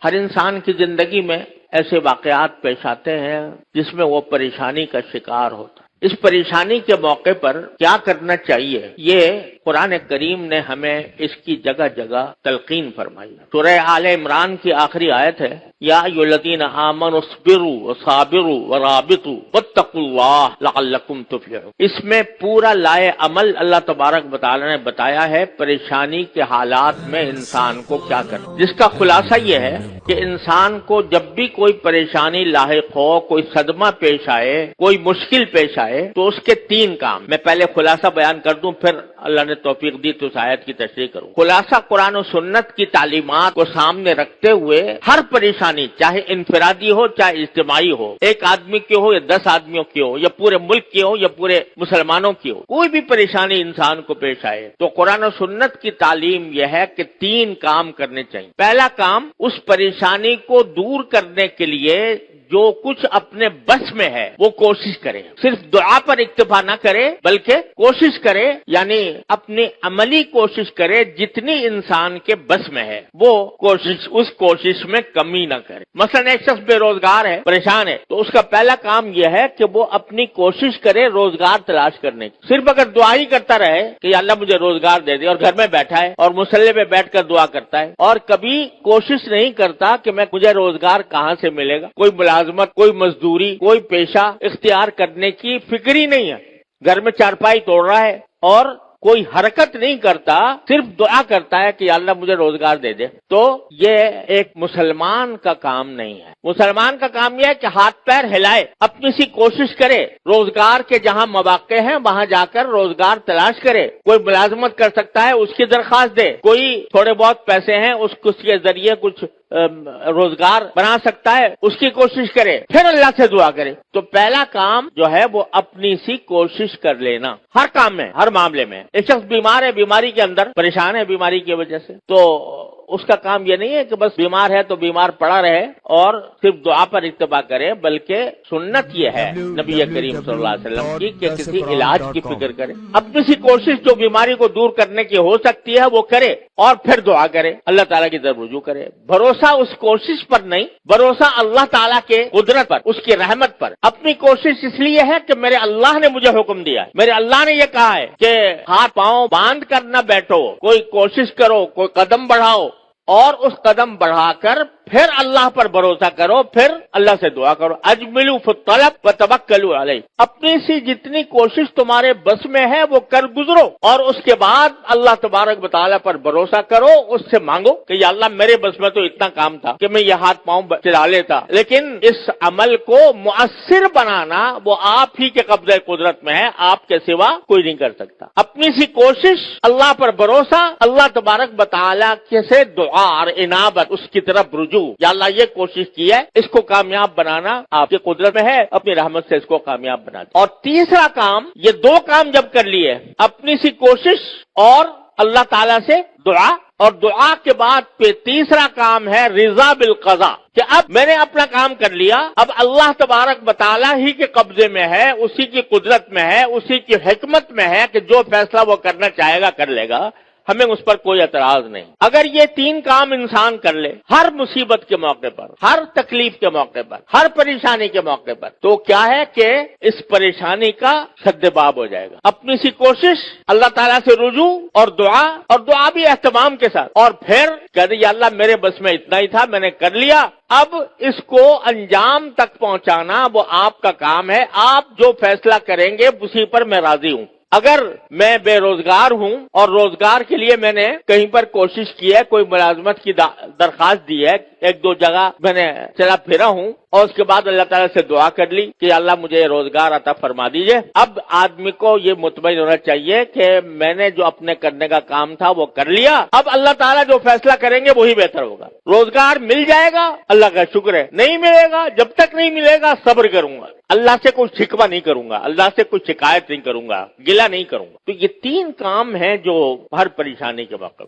ہر انسان کی زندگی میں ایسے واقعات پیش آتے ہیں جس میں وہ پریشانی کا شکار ہوتا ہے۔ اس پریشانی کے موقع پر کیا کرنا چاہیے، یہ قرآن کریم نے ہمیں اس کی جگہ جگہ تلقین فرمائی۔ سورہ آل عمران کی آخری آیت ہے، یا ایھا الذین آمنوا اصبروا وصابروا ورابطوا واتقوا اللہ لعلکم تفلحون۔ اس میں پورا لائے عمل اللہ تبارک و تعالی نے بتایا ہے پریشانی کے حالات میں انسان کو کیا کرنا، جس کا خلاصہ یہ ہے کہ انسان کو جب بھی کوئی پریشانی لاحق ہو، کوئی صدمہ پیش آئے، کوئی مشکل پیش آئے، تو اس کے تین کام، میں پہلے خلاصہ بیان کر دوں پھر اللہ نے توفیق دی تو اس آیت کی تشریح کروں۔ خلاصہ قرآن و سنت کی تعلیمات کو سامنے رکھتے ہوئے ہر پریشانی چاہے انفرادی ہو چاہے اجتماعی ہو، ایک آدمی کی ہو یا 10 آدمیوں کی ہو یا پورے ملک کی ہو یا پورے مسلمانوں کی ہو، کوئی بھی پریشانی انسان کو پیش آئے تو قرآن و سنت کی تعلیم یہ ہے کہ 3 کام کرنے چاہیے۔ پہلا کام، اس پریشانی کو دور کرنے کے لیے جو کچھ اپنے بس میں ہے وہ کوشش کرے، صرف دعا پر اکتفا نہ کرے بلکہ کوشش کرے، یعنی اپنی عملی کوشش کرے، جتنی انسان کے بس میں ہے وہ کوشش، اس کوشش میں کمی نہ کرے۔ مثلا ایک شخص بے روزگار ہے، پریشان ہے، تو اس کا پہلا کام یہ ہے کہ وہ اپنی کوشش کرے روزگار تلاش کرنے کی۔ صرف اگر دعا ہی کرتا رہے کہ یا اللہ مجھے روزگار دے دے، اور گھر میں بیٹھا ہے اور مصلی پہ بیٹھ کر دعا کرتا ہے اور کبھی کوشش نہیں کرتا کہ مجھے روزگار کہاں سے ملے گا، کوئی ملازمت، کوئی مزدوری، کوئی پیشہ اختیار کرنے کی فکر ہی نہیں ہے، گھر میں چارپائی توڑ رہا ہے اور کوئی حرکت نہیں کرتا، صرف دعا کرتا ہے کہ یا اللہ مجھے روزگار دے دے، تو یہ ایک مسلمان کا کام نہیں ہے۔ مسلمان کا کام یہ ہے کہ ہاتھ پیر ہلائے، اپنی سی کوشش کرے، روزگار کے جہاں مواقع ہیں وہاں جا کر روزگار تلاش کرے، کوئی ملازمت کر سکتا ہے اس کی درخواست دے، کوئی تھوڑے بہت پیسے ہیں اس کے ذریعے کچھ روزگار بنا سکتا ہے اس کی کوشش کرے، پھر اللہ سے دعا کرے۔ تو پہلا کام جو ہے وہ اپنی سی کوشش کر لینا، ہر کام میں، ہر معاملے میں۔ ایک شخص بیمار ہے، بیماری کے اندر پریشان ہے بیماری کی وجہ سے، تو اس کا کام یہ نہیں ہے کہ بس بیمار ہے تو بیمار پڑا رہے اور صرف دعا پر اکتفا کرے، بلکہ سنت یہ ہے نبی کریم صلی اللہ علیہ وسلم کی کہ کسی علاج کی فکر کرے، اپنی سی کوشش جو بیماری کو دور کرنے کی ہو سکتی ہے وہ کرے اور پھر دعا کرے، اللہ تعالیٰ کی طرف رجوع کرے۔ بھروسہ اس کوشش پر نہیں، بھروسہ اللہ تعالیٰ کے قدرت پر، اس کی رحمت پر۔ اپنی کوشش اس لیے ہے کہ میرے اللہ نے مجھے حکم دیا ہے، میرے اللہ نے یہ کہا ہے کہ ہاتھ پاؤں باندھ کر نہ بیٹھو، کوئی کوشش کرو، کوئی قدم بڑھاؤ، اور اس قدم بڑھا کر پھر اللہ پر بھروسہ کرو، پھر اللہ سے دعا کرو۔ اجملوا فی الطلب وتوکلوا علیہ، اپنی سی جتنی کوشش تمہارے بس میں ہے وہ کر گزرو اور اس کے بعد اللہ تبارک و تعالیٰ پر بھروسہ کرو، اس سے مانگو کہ یا اللہ میرے بس میں تو اتنا کام تھا کہ میں یہ ہاتھ پاؤں چلا لیتا، لیکن اس عمل کو مؤثر بنانا وہ آپ ہی کے قبضہ قدرت میں ہے، آپ کے سوا کوئی نہیں کر سکتا۔ اپنی سی کوشش، اللہ پر بھروسہ، اللہ تبارک و تعالیٰ سے دعا اور انابت، اس کی طرف رجوع، یا اللہ یہ کوشش کی ہے، اس کو کامیاب بنانا آپ کی قدرت میں ہے، اپنی رحمت سے اس کو کامیاب بنا دیں۔ اور تیسرا کام، یہ 2 کام جب کر لیے، اپنی سی کوشش اور اللہ تعالیٰ سے دعا، اور دعا کے بعد پھر تیسرا کام ہے رضا بالقضاء، کہ اب میں نے اپنا کام کر لیا، اب اللہ تبارک و تعالیٰ ہی کے قبضے میں ہے، اسی کی قدرت میں ہے، اسی کی حکمت میں ہے کہ جو فیصلہ وہ کرنا چاہے گا کر لے گا، ہمیں اس پر کوئی اعتراض نہیں۔ اگر یہ 3 کام انسان کر لے ہر مصیبت کے موقع پر، ہر تکلیف کے موقع پر، ہر پریشانی کے موقع پر، تو کیا ہے کہ اس پریشانی کا سدباب ہو جائے گا۔ اپنی سی کوشش، اللہ تعالیٰ سے رجوع اور دعا بھی اہتمام کے ساتھ، اور پھر کہتے یا اللہ میرے بس میں اتنا ہی تھا، میں نے کر لیا، اب اس کو انجام تک پہنچانا وہ آپ کا کام ہے، آپ جو فیصلہ کریں گے اسی پر میں راضی ہوں۔ اگر میں بے روزگار ہوں اور روزگار کے لیے میں نے کہیں پر کوشش کی ہے، کوئی ملازمت کی درخواست دی ہے، 1-2 جگہ میں نے چلا پھرا ہوں اور اس کے بعد اللہ تعالیٰ سے دعا کر لی کہ اللہ مجھے روزگار عطا فرما دیجئے، اب آدمی کو یہ مطمئن ہونا چاہیے کہ میں نے جو اپنے کرنے کا کام تھا وہ کر لیا، اب اللہ تعالیٰ جو فیصلہ کریں گے وہی بہتر ہوگا۔ روزگار مل جائے گا، اللہ کا شکر ہے، نہیں ملے گا، جب تک نہیں ملے گا صبر کروں گا، اللہ سے کوئی شکوہ نہیں کروں گا، اللہ سے کوئی شکایت نہیں کروں گا، گلہ نہیں کروں گا۔ تو یہ 3 کام ہیں جو ہر پریشانی کے وقت